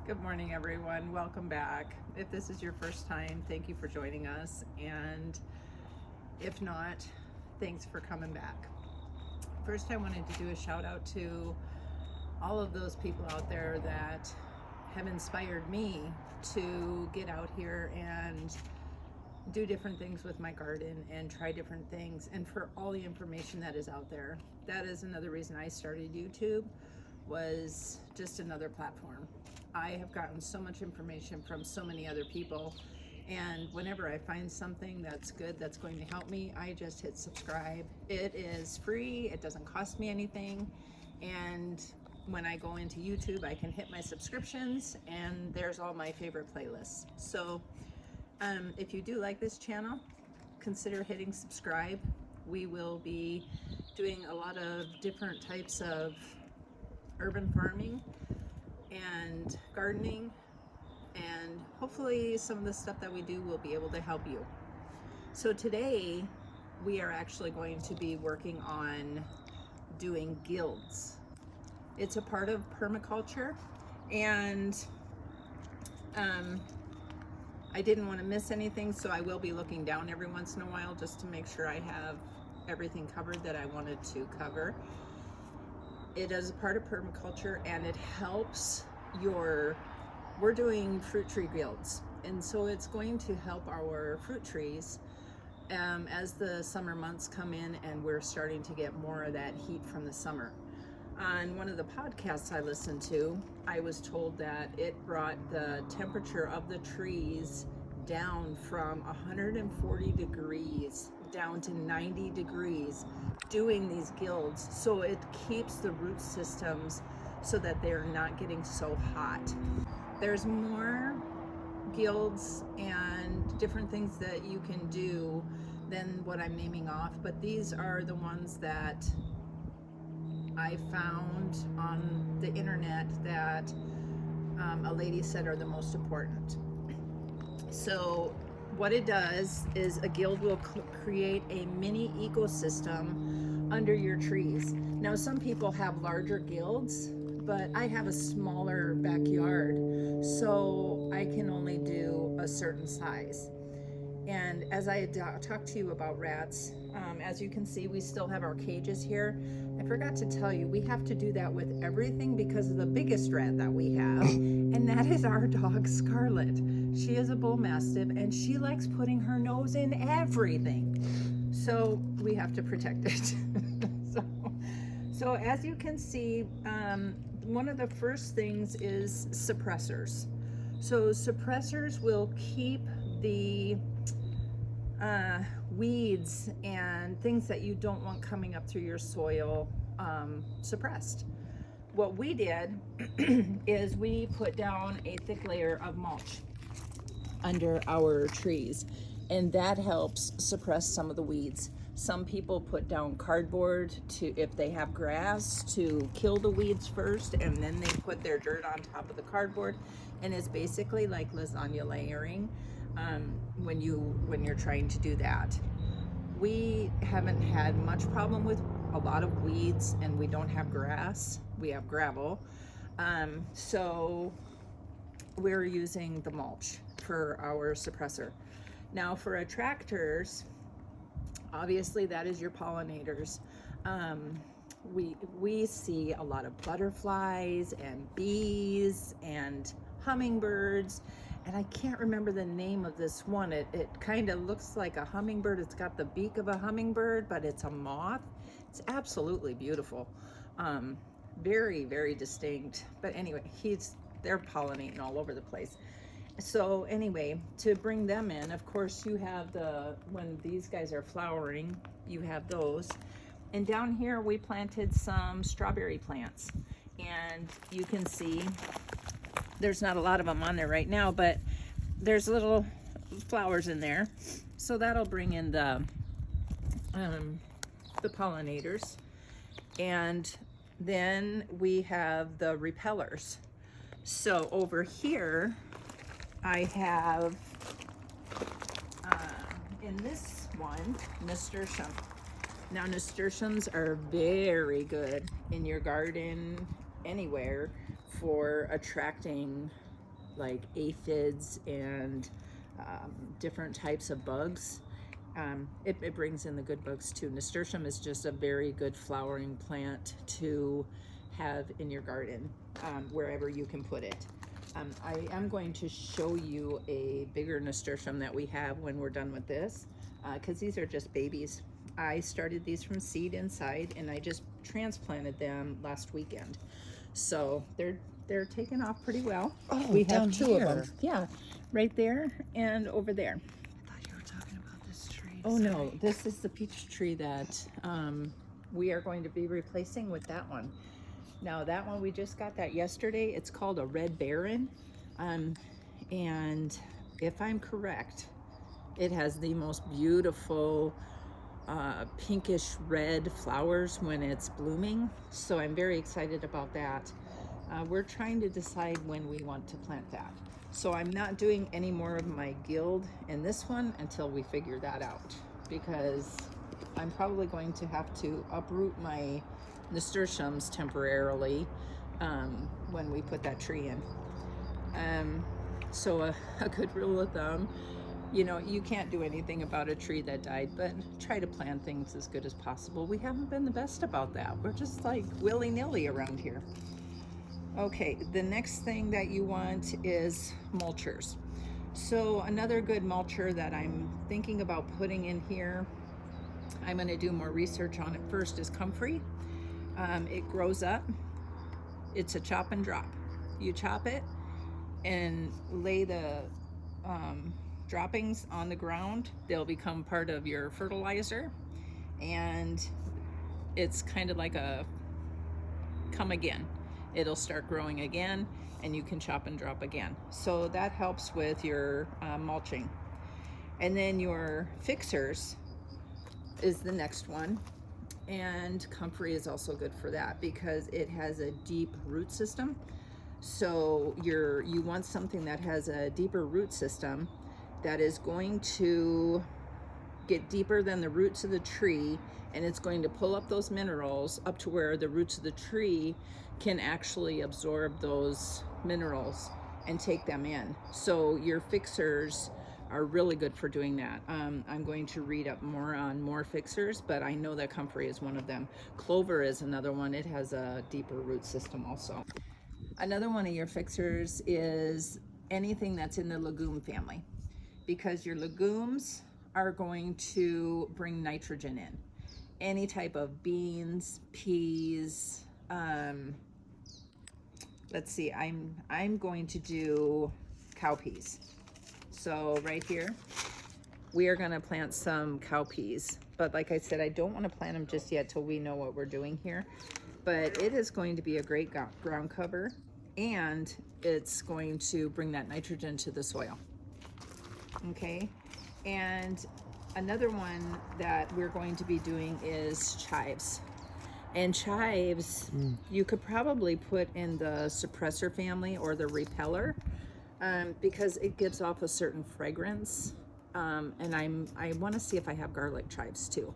Good morning, everyone. Welcome back. If this is your first time, thank you for joining us. And if not, thanks for coming back. First, I wanted to do a shout out to all of those people out there that have inspired me to get out here and do different things with my garden and try different things, and for all the information that is out there. That is another reason I started YouTube, was just another platform. I have gotten so much information from so many other people, and whenever I find something that's good, that's going to help me, I just hit subscribe. It is free, it doesn't cost me anything, and when I go into YouTube, I can hit my subscriptions, and there's all my favorite playlists. So if you do like this channel, consider hitting subscribe. We will be doing a lot of different types of urban farming and gardening, and hopefully some of the stuff that we do will be able to help you. So today we are actually going to be working on doing guilds. It's a part of permaculture, and I didn't want to miss anything, so I will be looking down every once in a while just to make sure I have everything covered that I wanted to cover. It is a part of permaculture, and it helps we're doing fruit tree guilds, and so it's going to help our fruit trees as the summer months come in and we're starting to get more of that heat from the summer. On one of the podcasts I listened to, I was told that it brought the temperature of the trees down from 140 degrees down to 90 degrees doing these guilds. So it keeps the root systems so that they're not getting so hot. There's more guilds and different things that you can do than what I'm naming off, but these are the ones that I found on the internet that a lady said are the most important. So what it does is a guild will create a mini ecosystem under your trees. Now, some people have larger guilds, but I have a smaller backyard, so I can only do a certain size. And as I talked to you about rats, as you can see, we still have our cages here. I forgot to tell you, we have to do that with everything because of the biggest rat that we have, and that is our dog Scarlet. She is a bull mastiff, and she likes putting her nose in everything. So we have to protect it. so as you can see, one of the first things is suppressors. So suppressors will keep the weeds and things that you don't want coming up through your soil suppressed. What we did is we put down a thick layer of mulch under our trees, and that helps suppress some of the weeds. Some people put down cardboard to, if they have grass, to kill the weeds first, and then they put their dirt on top of the cardboard, and it's basically like lasagna layering when you're trying to do that. We haven't had much problem with a lot of weeds, and we don't have grass, we have gravel, so we're using the mulch for our suppressor. Now for attractors, obviously that is your pollinators. We see a lot of butterflies and bees and hummingbirds, and I can't remember the name of this one. It kind of looks like a hummingbird. It's got the beak of a hummingbird, but it's a moth. It's absolutely beautiful. Very, very distinct. But anyway, they're pollinating all over the place. So anyway, to bring them in, of course, you have when these guys are flowering, you have those. And down here we planted some strawberry plants, and you can see there's not a lot of them on there right now, but there's little flowers in there. So that'll bring in the pollinators. And then we have the repellers. So over here, I have, in this one, nasturtium. Now, nasturtiums are very good in your garden, anywhere, for attracting like aphids and different types of bugs. It brings in the good bugs too. Nasturtium is just a very good flowering plant to have in your garden, wherever you can put it. I am going to show you a bigger nasturtium that we have when we're done with this, because these are just babies. I started these from seed inside, and I just transplanted them last weekend. So they're taking off pretty well. Oh, we have down two here. of them. Yeah, right there and over there. I thought you were talking about this tree. Oh no, this is the peach tree that we are going to be replacing with that one. Now that one, we just got that yesterday. It's called a red baron. And if I'm correct, it has the most beautiful pinkish red flowers when it's blooming. So I'm very excited about that. We're trying to decide when we want to plant that. So I'm not doing any more of my guild in this one until we figure that out, because I'm probably going to have to uproot my nasturtiums temporarily when we put that tree in. So a good rule of thumb, you know, you can't do anything about a tree that died, but try to plan things as good as possible. We haven't been the best about that. We're just like willy-nilly around here. Okay, the next thing that you want is mulchers. So another good mulcher that I'm thinking about putting in here, I'm going to do more research on it first, is comfrey. It grows up. It's a chop and drop. You chop it and lay the droppings on the ground. They'll become part of your fertilizer, and it's kind of like a come again. It'll start growing again, and you can chop and drop again. So that helps with your mulching. And then your fixers is the next one. And comfrey is also good for that because it has a deep root system. So you want something that has a deeper root system that is going to get deeper than the roots of the tree, and it's going to pull up those minerals up to where the roots of the tree can actually absorb those minerals and take them in. So your fixers are really good for doing that. I'm going to read up more on more fixers, but I know that comfrey is one of them. Clover is another one. It has a deeper root system also. Another one of your fixers is anything that's in the legume family, because your legumes are going to bring nitrogen in. Any type of beans, peas, let's see, I'm going to do cowpeas. So right here, we are going to plant some cowpeas. But like I said, I don't want to plant them just yet till we know what we're doing here. But it is going to be a great ground cover, and it's going to bring that nitrogen to the soil. Okay, and another one that we're going to be doing is chives. And chives, you could probably put in the suppressor family or the repeller, because it gives off a certain fragrance. And I want to see if I have garlic chives too.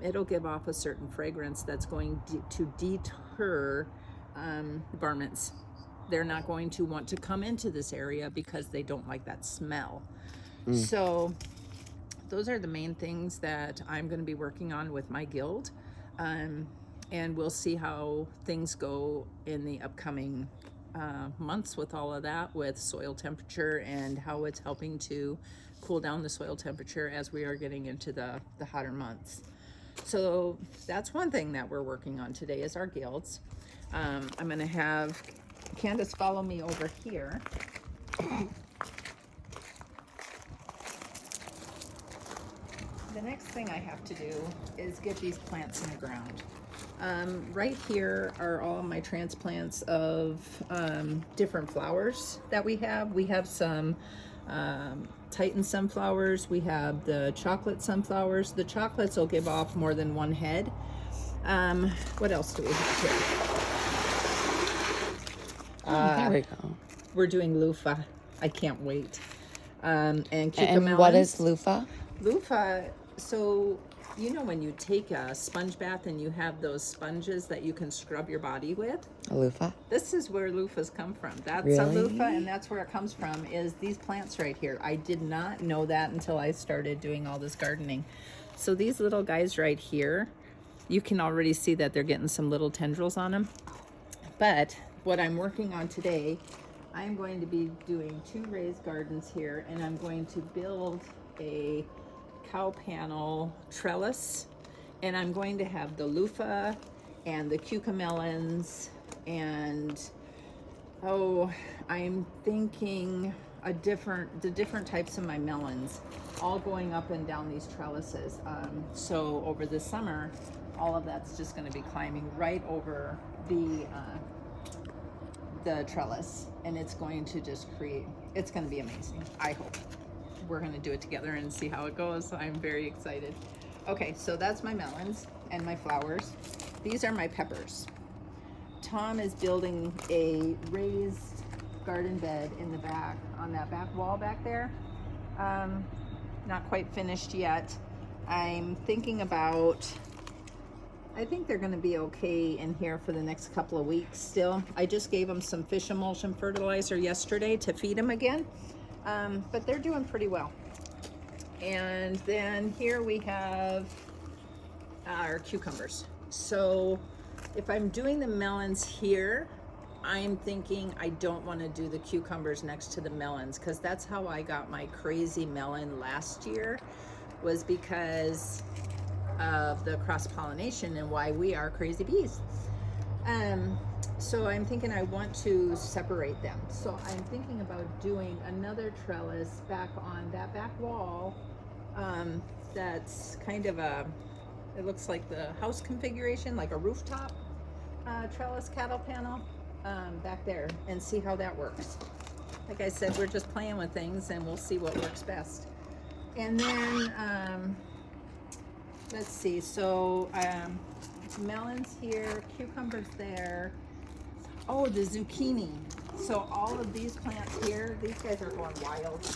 It'll give off a certain fragrance that's going to deter varmints. They're not going to want to come into this area because they don't like that smell. So those are the main things that I'm going to be working on with my guild. And we'll see how things go in the upcoming months with all of that, with soil temperature and how it's helping to cool down the soil temperature as we are getting into the hotter months. So that's one thing that we're working on today is our guilds. I'm going to have Candace follow me over here. The next thing I have to do is get these plants in the ground. Right here are all my transplants of different flowers that we have. We have some Titan sunflowers. We have the chocolate sunflowers. The chocolates will give off more than one head. What else do we have here? There we go. We're doing Luffa. I can't wait. And what is Luffa? Luffa, so You know when you take a sponge bath and you have those sponges that you can scrub your body with? A loofah? This is where loofahs come from. That's a Really? loofah, and that's where it comes from, is these plants right here. I did not know that until I started doing all this gardening. So these little guys right here, you can already see that they're getting some little tendrils on them. But what I'm working on today, I'm going to be doing 2 raised gardens here, and I'm going to build a cow panel trellis, and I'm going to have the loofah and the cucamelons, and I'm thinking the different types of my melons all going up and down these trellises. So over the summer, all of that's just going to be climbing right over the trellis, and it's going to just it's going to be amazing. I hope we're going to do it together and see how it goes. I'm very excited. Okay, so that's my melons and my flowers. These are my peppers. Tom is building a raised garden bed in the back, on that back wall back there. Not quite finished yet. I'm thinking about, I think they're going to be okay in here for the next couple of weeks still. I just gave them some fish emulsion fertilizer yesterday to feed them again. But they're doing pretty well. And then here we have our cucumbers. So if I'm doing the melons here, I'm thinking I don't want to do the cucumbers next to the melons, because that's how I got my crazy melon last year, was because of the cross-pollination and why we are crazy bees. So I'm thinking I want to separate them. So I'm thinking about doing another trellis back on that back wall. That's kind of it looks like the house configuration, like a rooftop trellis cattle panel back there, and see how that works. Like I said, we're just playing with things and we'll see what works best. And then, let's see, so melons here, cucumbers there. Oh, the zucchini. So all of these plants here, these guys are going wild,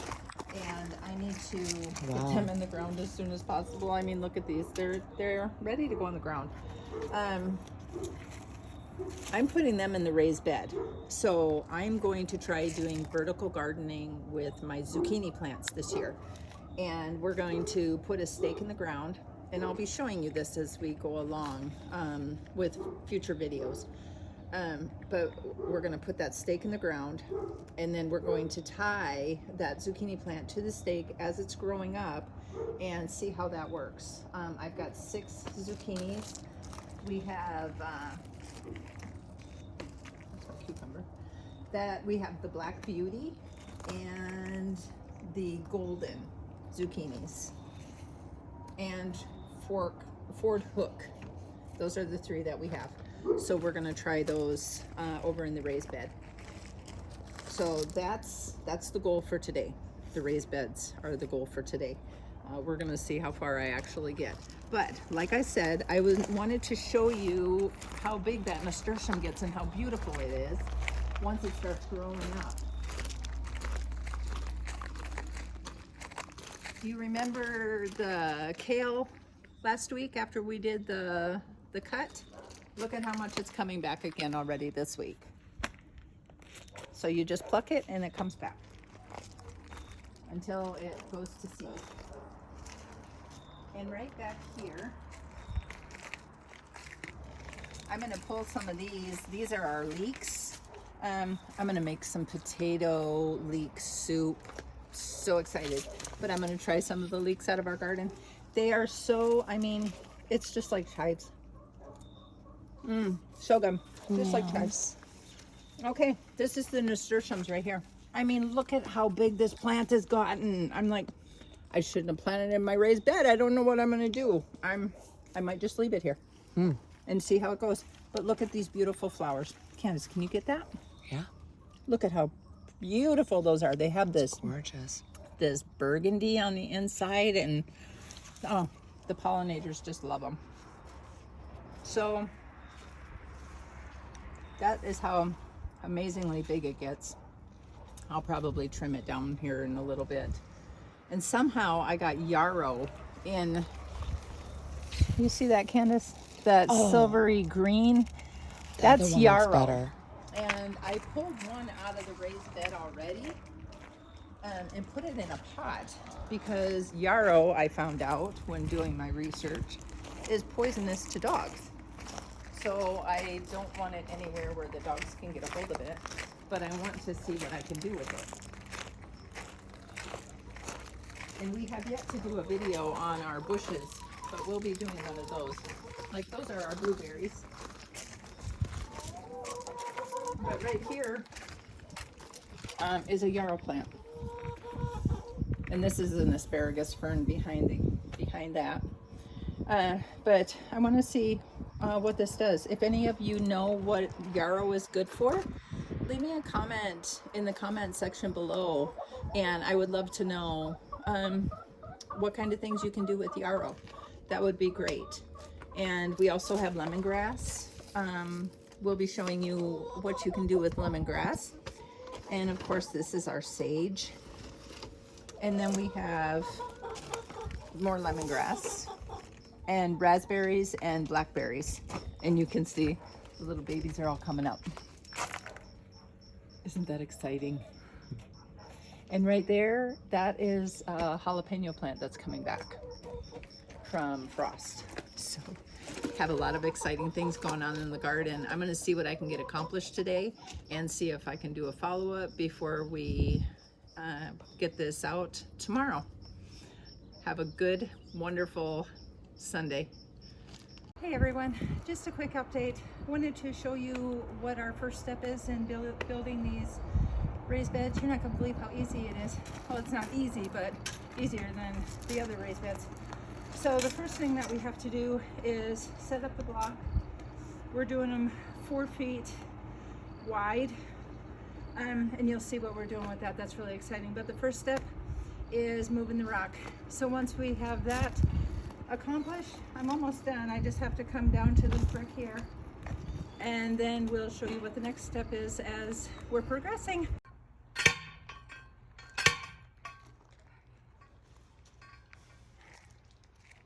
and I need to put them in the ground as soon as possible. I mean, look at these. They're ready to go in the ground. I'm putting them in the raised bed. So I'm going to try doing vertical gardening with my zucchini plants this year. And we're going to put a stake in the ground, and I'll be showing you this as we go along with future videos. But we're going to put that stake in the ground, and then we're going to tie that zucchini plant to the stake as it's growing up and see how that works. I've got 6 zucchinis. We have cucumber. That we have the Black Beauty and the golden zucchinis and Ford Hook. Those are the 3 that we have. So we're going to try those over in the raised bed. So that's the goal for today. The raised beds are the goal for today. We're going to see how far I actually get. But like I said, I wanted to show you how big that nasturtium gets and how beautiful it is once it starts growing up. Do you remember the kale last week after we did the cut? Look at how much it's coming back again already this week. So you just pluck it and it comes back until it goes to seed. And right back here, I'm going to pull some of these. These are our leeks. I'm going to make some potato leek soup. So excited. But I'm going to try some of the leeks out of our garden. They are so, I mean, it's just like chives. So good. Just like chives. Okay, this is the nasturtiums right here. I mean, look at how big this plant has gotten. I'm like, I shouldn't have planted it in my raised bed. I don't know what I'm going to do. I might just leave it here and see how it goes. But look at these beautiful flowers. Candace, can you get that? Yeah. Look at how beautiful those are. They have this Gorgeous. This burgundy on the inside, and oh, the pollinators just love them. So that is how amazingly big it gets. I'll probably trim it down here in a little bit. And somehow I got yarrow in You see that, Candace? That Oh. silvery green? The other That's one looks yarrow. better. And I pulled one out of the raised bed already and put it in a pot because yarrow, I found out when doing my research, is poisonous to dogs. So I don't want it anywhere where the dogs can get a hold of it, but I want to see what I can do with it. And we have yet to do a video on our bushes, but we'll be doing one of those. Like those are our blueberries. But right here is a yarrow plant. And this is an asparagus fern behind that. But I want to see what this does. If any of you know what yarrow is good for, leave me a comment in the comment section below, and I would love to know what kind of things you can do with yarrow. That would be great. And we also have lemongrass. We'll be showing you what you can do with lemongrass. And of course, this is our sage. And then we have more lemongrass and raspberries and blackberries. And you can see the little babies are all coming up. Isn't that exciting? And right there, that is a jalapeno plant that's coming back from frost. So have a lot of exciting things going on in the garden. I'm gonna see what I can get accomplished today and see if I can do a follow-up before we get this out tomorrow. Have a good, wonderful Sunday. Hey everyone, just a quick update. Wanted to show you what our first step is in building these raised beds. You're not gonna believe how easy it is. Well, it's not easy, but easier than the other raised beds. So the first thing that we have to do is set up the block. We're doing them 4 feet wide, and you'll see what we're doing with that. That's really exciting. But the first step is moving the rock. So once we have that accomplished, I'm almost done. I just have to come down to this brick here, and then we'll show you what the next step is as we're progressing.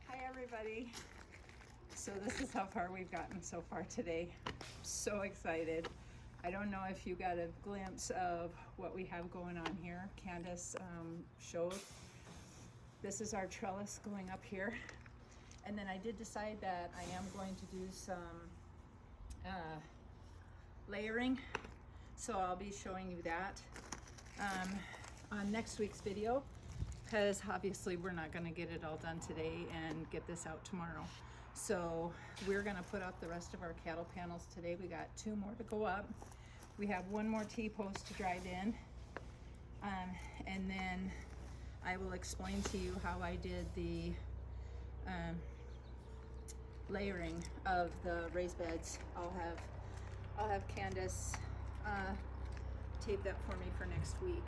Hi everybody. So this is how far we've gotten so far today. I'm so excited. I don't know if you got a glimpse of what we have going on here. Candace showed. This is our trellis going up here. And then I did decide that I am going to do some layering. So I'll be showing you that on next week's video, because obviously we're not going to get it all done today and get this out tomorrow. So we're going to put up the rest of our cattle panels today. We got 2 more to go up. We have 1 more T-post to drive in. And then I will explain to you how I did the layering of the raised beds. I'll have Candace tape that for me for next week,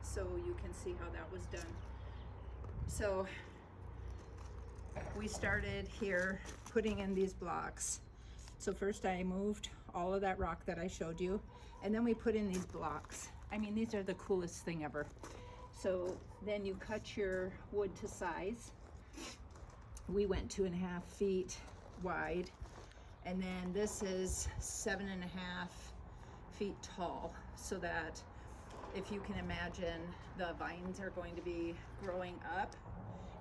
so you can see how that was done. So we started here putting in these blocks. So first I moved all of that rock that I showed you, and then we put in these blocks. I mean, these are the coolest thing ever. So then you cut your wood to size. We went 2.5 feet wide, and then this is 7.5 feet tall, so that if you can imagine, the vines are going to be growing up,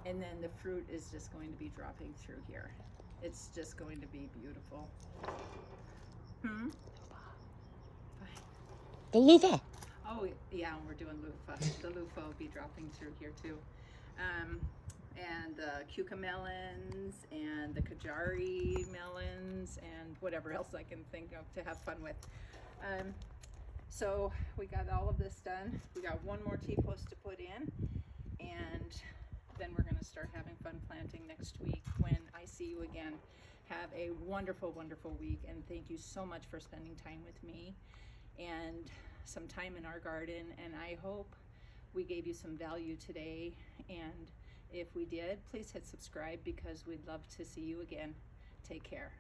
and then the fruit is just going to be dropping through here. It's just going to be beautiful. The Luffa. Oh yeah, and we're doing Luffa. The Luffa will be dropping through here too. And the cucamelons and the Kajari melons and whatever else I can think of to have fun with. So we got all of this done. We got 1 more T-post to put in, and then we're gonna start having fun planting next week when I see you again. Have a wonderful, wonderful week, and thank you so much for spending time with me and some time in our garden. And I hope we gave you some value today, and if we did, please hit subscribe, because we'd love to see you again. Take care.